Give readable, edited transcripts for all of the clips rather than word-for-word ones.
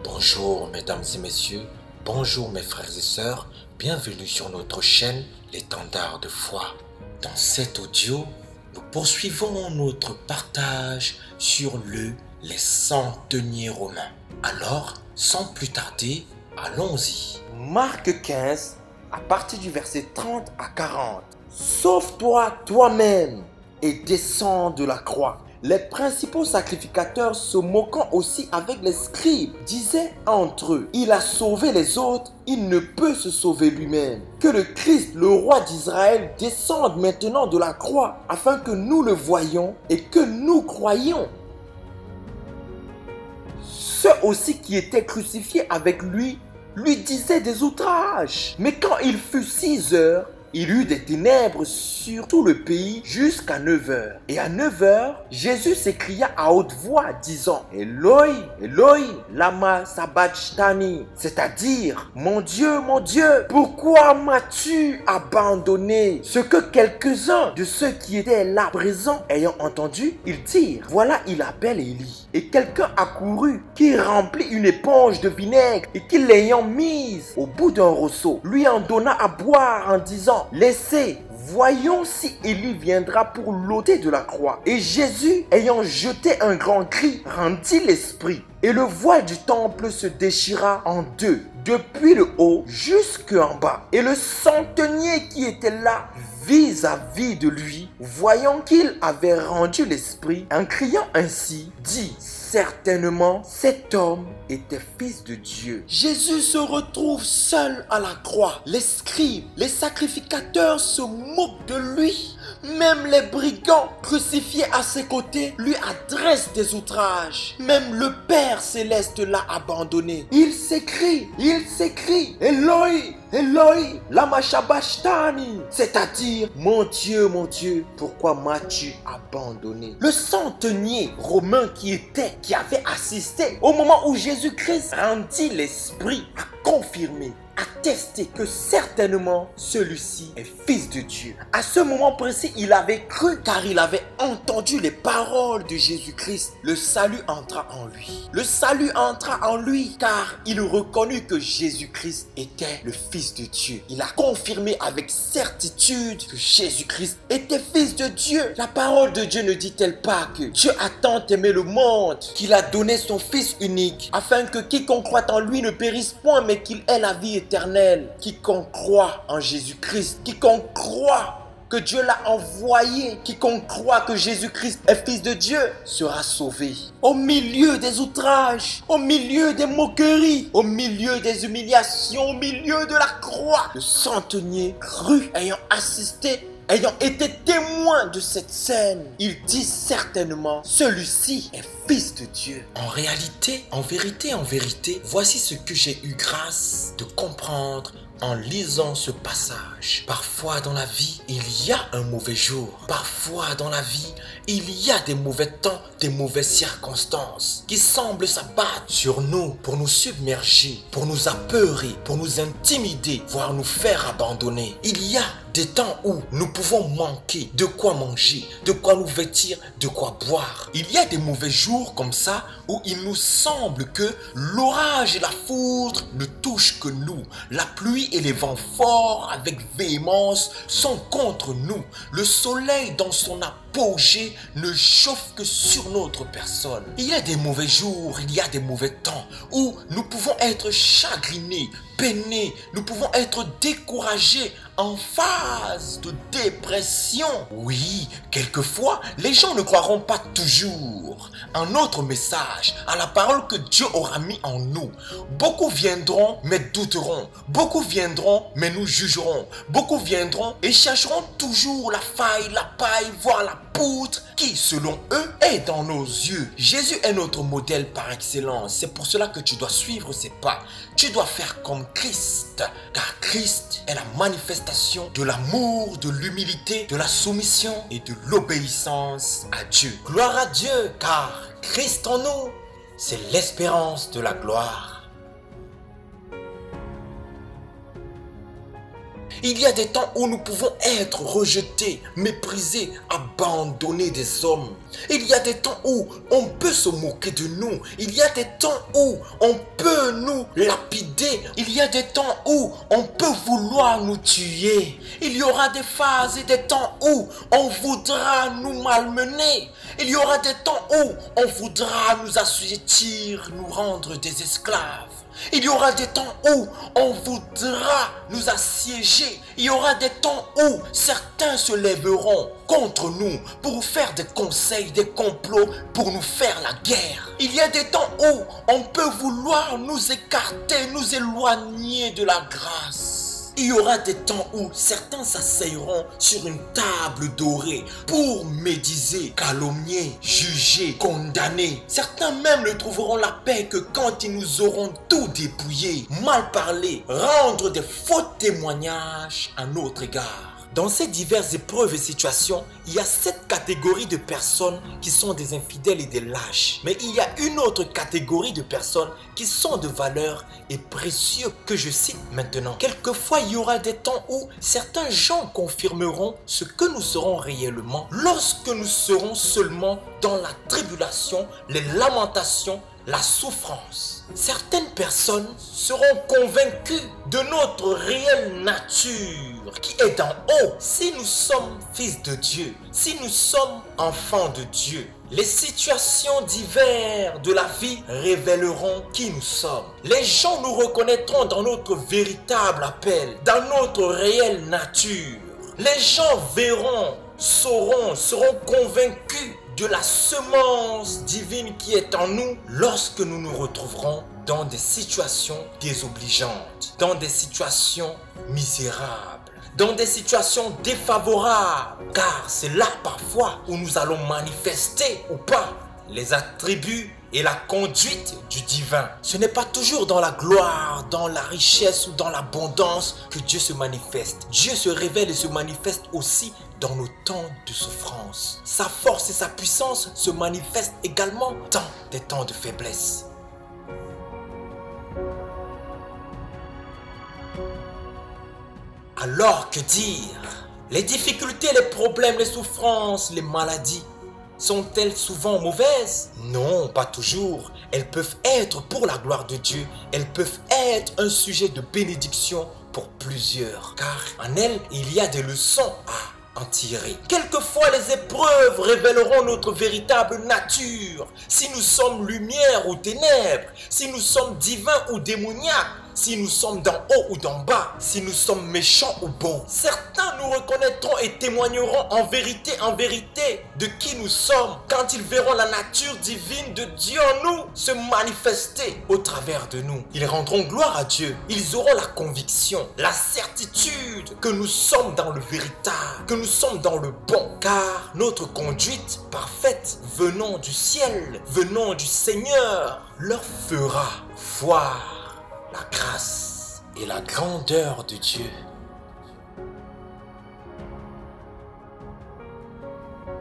Bonjour mesdames et messieurs, bonjour mes frères et sœurs, bienvenue sur notre chaîne L'étendard de foi. Dans cet audio, nous poursuivons notre partage sur les centeniers romains. Alors, sans plus tarder, allons-y. Marc 15, à partir du verset 30 à 40. Sauve-toi toi-même et descends de la croix. Les principaux sacrificateurs, se moquant aussi avec les scribes, disaient entre eux: il a sauvé les autres, il ne peut se sauver lui-même. Que le Christ, le roi d'Israël, descende maintenant de la croix, afin que nous le voyions et que nous croyions. Ceux aussi qui étaient crucifiés avec lui disaient des outrages. Mais quand il fut 6 heures, il y eut des ténèbres sur tout le pays jusqu'à 9 heures. Et à 9 heures, Jésus s'écria à haute voix, disant: Eloi, Eloi, lama sabachthani. C'est-à-dire: mon Dieu, pourquoi m'as-tu abandonné? Ce que quelques-uns de ceux qui étaient là présents ayant entendu, ils dirent: voilà, il appelle Élie. Et quelqu'un accourut qui remplit une éponge de vinaigre et qui, l'ayant mise au bout d'un rosseau, lui en donna à boire en disant: laissez, voyons si Élie viendra pour l'ôter de la croix. Et Jésus, ayant jeté un grand cri, rendit l'esprit. Et le voile du temple se déchira en deux, depuis le haut jusqu'en bas. Et le centenier qui était là, vis-à-vis de lui, voyant qu'il avait rendu l'esprit, en criant ainsi, dit: certainement, cet homme était fils de Dieu. Jésus se retrouve seul à la croix. Les scribes, les sacrificateurs se moquent de lui. Même les brigands crucifiés à ses côtés lui adressent des outrages. Même le Père céleste l'a abandonné. Il s'écrie, Eloi, Eloi, lama sabachthani. C'est-à-dire: mon Dieu, pourquoi m'as-tu abandonné? Le centenier romain qui avait assisté au moment où Jésus-Christ rendit l'esprit a confirmé, attesté que certainement celui-ci est fils de Dieu. À ce moment précis, il avait cru, car il avait entendu les paroles de Jésus-Christ. Le salut entra en lui. Le salut entra en lui, car il reconnut que Jésus-Christ était le fils de Dieu. Il a confirmé avec certitude que Jésus-Christ était fils de Dieu. La parole de Dieu ne dit-elle pas que Dieu a tant aimé le monde qu'il a donné son fils unique, afin que quiconque croit en lui ne périsse point, mais qu'il ait la vie éternelle. Quiconque croit en Jésus-Christ, quiconque croit que Dieu l'a envoyé, quiconque croit que Jésus-Christ est fils de Dieu, sera sauvé. Au milieu des outrages, au milieu des moqueries, au milieu des humiliations, au milieu de la croix, le centenier crut, ayant assisté, ayant été témoin de cette scène, il dit certainement: celui-ci est fils de Dieu. En réalité, en vérité, voici ce que j'ai eu grâce de comprendre en lisant ce passage. Parfois dans la vie, il y a un mauvais jour. Parfois dans la vie, il y a des mauvais temps, des mauvaises circonstances qui semblent s'abattre sur nous pour nous submerger, pour nous apeurer, pour nous intimider, voire nous faire abandonner. Il y a des temps où nous pouvons manquer de quoi manger, de quoi nous vêtir, de quoi boire. Il y a des mauvais jours comme ça où il nous semble que l'orage et la foudre ne touchent que nous. La pluie et les vents forts avec véhémence sont contre nous. Le soleil dans son apogée ne chauffe que sur notre personne. Il y a des mauvais jours, il y a des mauvais temps où nous pouvons être chagrinés, peinés, nous pouvons être découragés, en phase de dépression. Oui, quelquefois, les gens ne croiront pas toujours en notre message, à la parole que Dieu aura mis en nous. Beaucoup viendront, mais douteront. Beaucoup viendront, mais nous jugeront. Beaucoup viendront et chercheront toujours la faille, la paille, voire la poutre qui, selon eux, est dans nos yeux. Jésus est notre modèle par excellence. C'est pour cela que tu dois suivre ses pas. Tu dois faire comme Christ, car Christ est la manifestation de l'amour, de l'humilité, de la soumission et de l'obéissance à Dieu. Gloire à Dieu, car Christ en nous, c'est l'espérance de la gloire. Il y a des temps où nous pouvons être rejetés, méprisés, abandonnés des hommes. Il y a des temps où on peut se moquer de nous. Il y a des temps où on peut nous lapider. Il y a des temps où on peut vouloir nous tuer. Il y aura des phases et des temps où on voudra nous malmener. Il y aura des temps où on voudra nous assujettir, nous rendre des esclaves. Il y aura des temps où on voudra nous assiéger. Il y aura des temps où certains se lèveront contre nous pour faire des conseils, des complots, pour nous faire la guerre. Il y a des temps où on peut vouloir nous écarter, nous éloigner de la grâce. Il y aura des temps où certains s'asseyeront sur une table dorée pour médiser, calomnier, juger, condamner. Certains même ne trouveront la paix que quand ils nous auront tout dépouillé, mal parlé, rendre des faux témoignages à notre égard. Dans ces diverses épreuves et situations, il y a 7 catégories de personnes qui sont des infidèles et des lâches. Mais il y a une autre catégorie de personnes qui sont de valeur et précieux que je cite maintenant. Quelquefois, il y aura des temps où certains gens confirmeront ce que nous serons réellement lorsque nous serons seulement dans la tribulation, les lamentations, la souffrance. Certaines personnes seront convaincues de notre réelle nature qui est d'en haut. Si nous sommes fils de Dieu, si nous sommes enfants de Dieu, les situations diverses de la vie révéleront qui nous sommes. Les gens nous reconnaîtront dans notre véritable appel, dans notre réelle nature. Les gens verront, sauront, seront convaincus de la semence divine qui est en nous lorsque nous nous retrouverons dans des situations désobligeantes, dans des situations misérables, dans des situations défavorables, car c'est là parfois où nous allons manifester ou pas les attributs et la conduite du divin. Ce n'est pas toujours dans la gloire, dans la richesse ou dans l'abondance que Dieu se manifeste. Dieu se révèle et se manifeste aussi dans nos temps de souffrance. Sa force et sa puissance se manifestent également dans des temps de faiblesse. Alors que dire? Les difficultés, les problèmes, les souffrances, les maladies sont-elles souvent mauvaises? Non, pas toujours. Elles peuvent être pour la gloire de Dieu. Elles peuvent être un sujet de bénédiction pour plusieurs. Car en elles, il y a des leçons à en tirer. Quelquefois, les épreuves révéleront notre véritable nature. Si nous sommes lumière ou ténèbres, si nous sommes divins ou démoniaques, si nous sommes d'en haut ou d'en bas, si nous sommes méchants ou bons. Certains nous reconnaîtront et témoigneront en vérité de qui nous sommes quand ils verront la nature divine de Dieu en nous se manifester au travers de nous. Ils rendront gloire à Dieu. Ils auront la conviction, la certitude que nous sommes dans le véritable, que nous sommes dans le bon, car notre conduite parfaite venant du ciel, venant du Seigneur, leur fera voir la grâce et la grandeur de Dieu.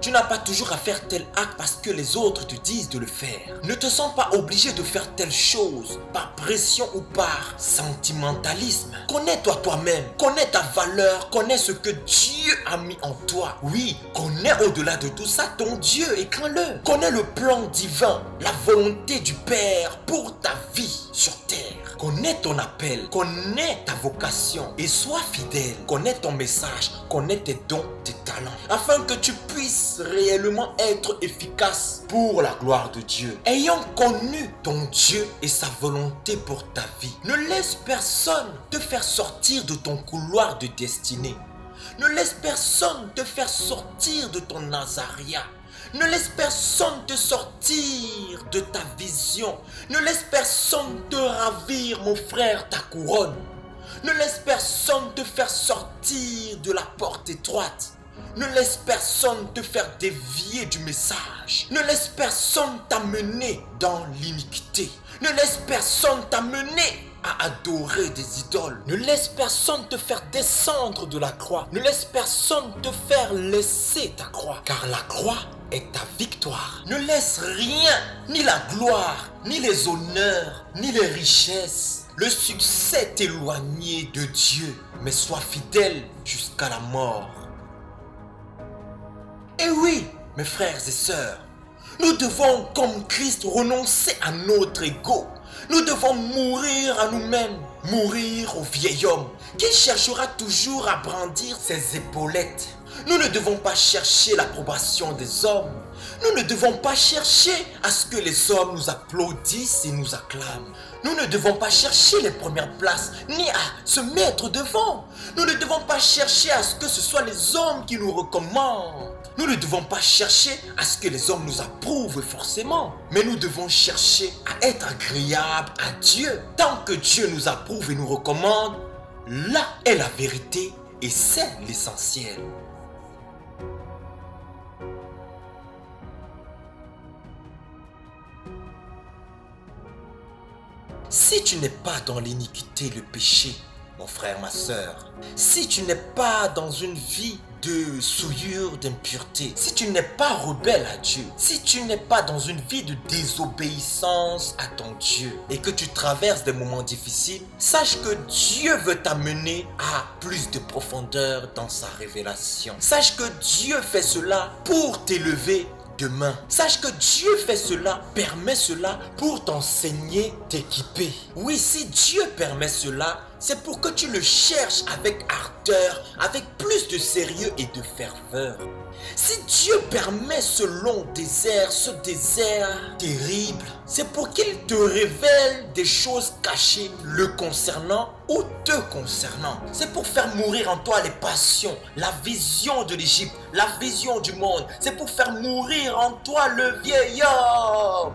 Tu n'as pas toujours à faire tel acte parce que les autres te disent de le faire. Ne te sens pas obligé de faire telle chose par pression ou par sentimentalisme. Connais-toi toi-même, connais ta valeur, connais ce que Dieu a mis en toi. Oui, connais au-delà de tout ça ton Dieu et crains-le. Connais le plan divin, la volonté du Père pour ta vie sur terre. Connais ton appel, connais ta vocation et sois fidèle. Connais ton message, connais tes dons, tes talents, afin que tu puisses réellement être efficace pour la gloire de Dieu. Ayant connu ton Dieu et sa volonté pour ta vie, ne laisse personne te faire sortir de ton couloir de destinée. Ne laisse personne te faire sortir de ton Nazaréat. Ne laisse personne te sortir de ta vision. Ne laisse personne te ravir, mon frère, ta couronne. Ne laisse personne te faire sortir de la porte étroite. Ne laisse personne te faire dévier du message. Ne laisse personne t'amener dans l'iniquité. Ne laisse personne t'amener à adorer des idoles. Ne laisse personne te faire descendre de la croix. Ne laisse personne te faire laisser ta croix. Car la croix est ta victoire. Ne laisse rien, ni la gloire, ni les honneurs, ni les richesses, Le succès t'éloigner de Dieu, mais sois fidèle jusqu'à la mort. Et oui, mes frères et sœurs, nous devons, comme Christ, renoncer à notre ego. Nous devons mourir à nous-mêmes, mourir au vieil homme qui cherchera toujours à brandir ses épaulettes. Nous ne devons pas chercher l'approbation des hommes. Nous ne devons pas chercher à ce que les hommes nous applaudissent et nous acclament. Nous ne devons pas chercher les premières places, ni à se mettre devant. Nous ne devons pas chercher à ce que ce soit les hommes qui nous recommandent. Nous ne devons pas chercher à ce que les hommes nous approuvent forcément. Mais nous devons chercher à être agréables à Dieu. Tant que Dieu nous approuve et nous recommande, là est la vérité et c'est l'essentiel. Si tu n'es pas dans l'iniquité, le péché, mon frère, ma soeur, si tu n'es pas dans une vie de souillure, d'impureté, si tu n'es pas rebelle à Dieu, si tu n'es pas dans une vie de désobéissance à ton Dieu et que tu traverses des moments difficiles, sache que Dieu veut t'amener à plus de profondeur dans sa révélation. Sache que Dieu fait cela pour t'élever demain. Sache que Dieu fait cela, permet cela pour t'enseigner, t'équiper. Oui, si Dieu permet cela, c'est pour que tu le cherches avec ardeur, avec plus de sérieux et de ferveur. Si Dieu permet ce long désert, ce désert terrible, c'est pour qu'il te révèle des choses cachées le concernant ou te concernant. C'est pour faire mourir en toi les passions, la vision de l'Égypte, la vision du monde. C'est pour faire mourir en toi le vieil homme.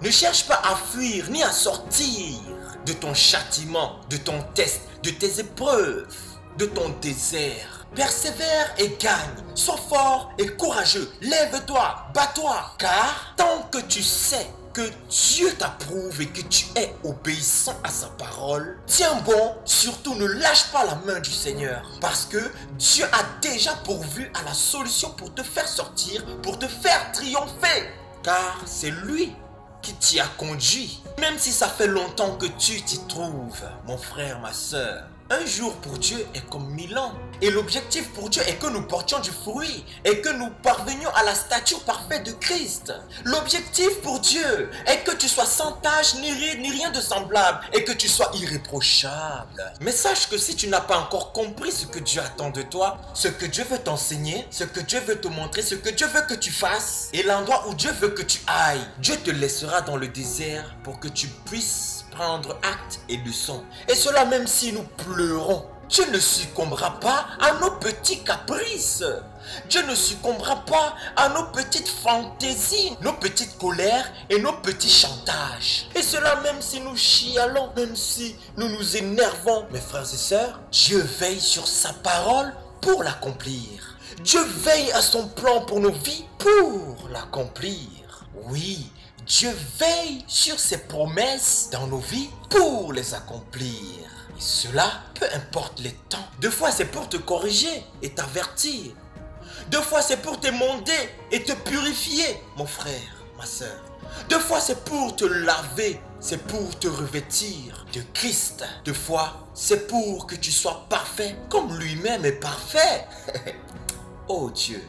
Ne cherche pas à fuir ni à sortir de ton châtiment, de ton test, de tes épreuves, de ton désert. Persévère et gagne. Sois fort et courageux. Lève-toi, bats-toi. Car tant que tu sais que Dieu t'approuve et que tu es obéissant à sa parole, tiens bon, surtout ne lâche pas la main du Seigneur. Parce que Dieu a déjà pourvu à la solution pour te faire sortir, pour te faire triompher. Car c'est lui qui t'y a conduit. Même si ça fait longtemps que tu t'y trouves, mon frère, ma soeur. Un jour pour Dieu est comme 1000 ans. Et l'objectif pour Dieu est que nous portions du fruit et que nous parvenions à la stature parfaite de Christ. L'objectif pour Dieu est que tu sois sans tache, ni ride, ni rien de semblable et que tu sois irréprochable. Mais sache que si tu n'as pas encore compris ce que Dieu attend de toi, ce que Dieu veut t'enseigner, ce que Dieu veut te montrer, ce que Dieu veut que tu fasses et l'endroit où Dieu veut que tu ailles, Dieu te laissera dans le désert pour que tu puisses prendre acte et leçon. Et cela même si nous pleurons. Dieu ne succombera pas à nos petits caprices. Dieu ne succombera pas à nos petites fantaisies, nos petites colères et nos petits chantages. Et cela même si nous chialons, même si nous nous énervons. Mes frères et sœurs, Dieu veille sur sa parole pour l'accomplir. Dieu veille à son plan pour nos vies pour l'accomplir. Oui, Dieu veille sur ses promesses dans nos vies pour les accomplir. Et cela, peu importe les temps. Deux fois, c'est pour te corriger et t'avertir. Deux fois, c'est pour t'émonder et te purifier, mon frère, ma soeur. Deux fois, c'est pour te laver, c'est pour te revêtir de Christ. Deux fois, c'est pour que tu sois parfait comme lui-même est parfait. Oh Dieu,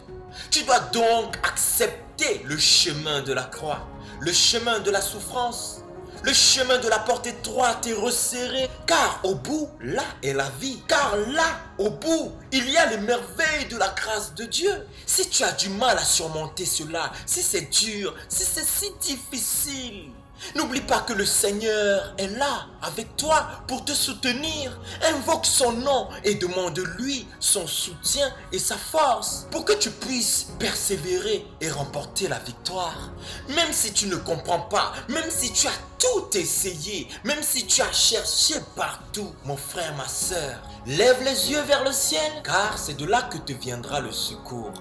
tu dois donc accepter le chemin de la croix. Le chemin de la souffrance, le chemin de la porte étroite et resserrée, car au bout, là est la vie. Car là, au bout, il y a les merveilles de la grâce de Dieu. Si tu as du mal à surmonter cela, si c'est dur, si c'est si difficile, n'oublie pas que le Seigneur est là avec toi pour te soutenir. Invoque son nom et demande-lui son soutien et sa force pour que tu puisses persévérer et remporter la victoire. Même si tu ne comprends pas, même si tu as tout essayé, même si tu as cherché partout, mon frère, ma soeur, lève les yeux vers le ciel car c'est de là que te viendra le secours.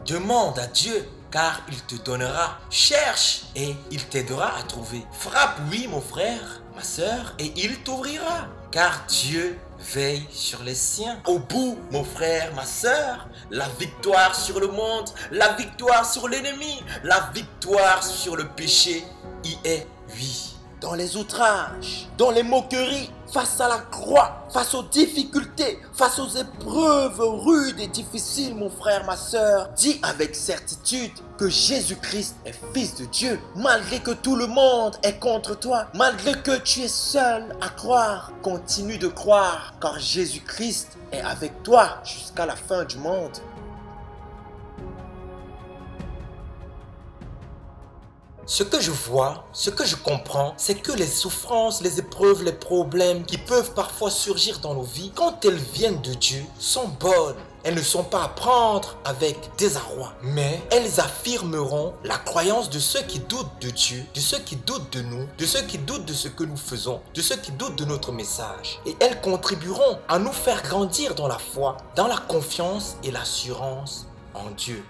Demande à Dieu car il te donnera. Cherche et il t'aidera à trouver. Frappe, oui, mon frère, ma soeur, et il t'ouvrira. Car Dieu veille sur les siens. Au bout, mon frère, ma soeur, la victoire sur le monde, la victoire sur l'ennemi, la victoire sur le péché y est, oui. dans les outrages, dans les moqueries, face à la croix, face aux difficultés, face aux épreuves rudes et difficiles, mon frère, ma soeur, dis avec certitude que Jésus-Christ est Fils de Dieu. Malgré que tout le monde est contre toi, malgré que tu es seul à croire, continue de croire, car Jésus-Christ est avec toi jusqu'à la fin du monde. Ce que je vois, ce que je comprends, c'est que les souffrances, les épreuves, les problèmes qui peuvent parfois surgir dans nos vies, quand elles viennent de Dieu, sont bonnes. Elles ne sont pas à prendre avec désarroi, mais elles affirmeront la croyance de ceux qui doutent de Dieu, de ceux qui doutent de nous, de ceux qui doutent de ce que nous faisons, de ceux qui doutent de notre message. Et elles contribueront à nous faire grandir dans la foi, dans la confiance et l'assurance en Dieu.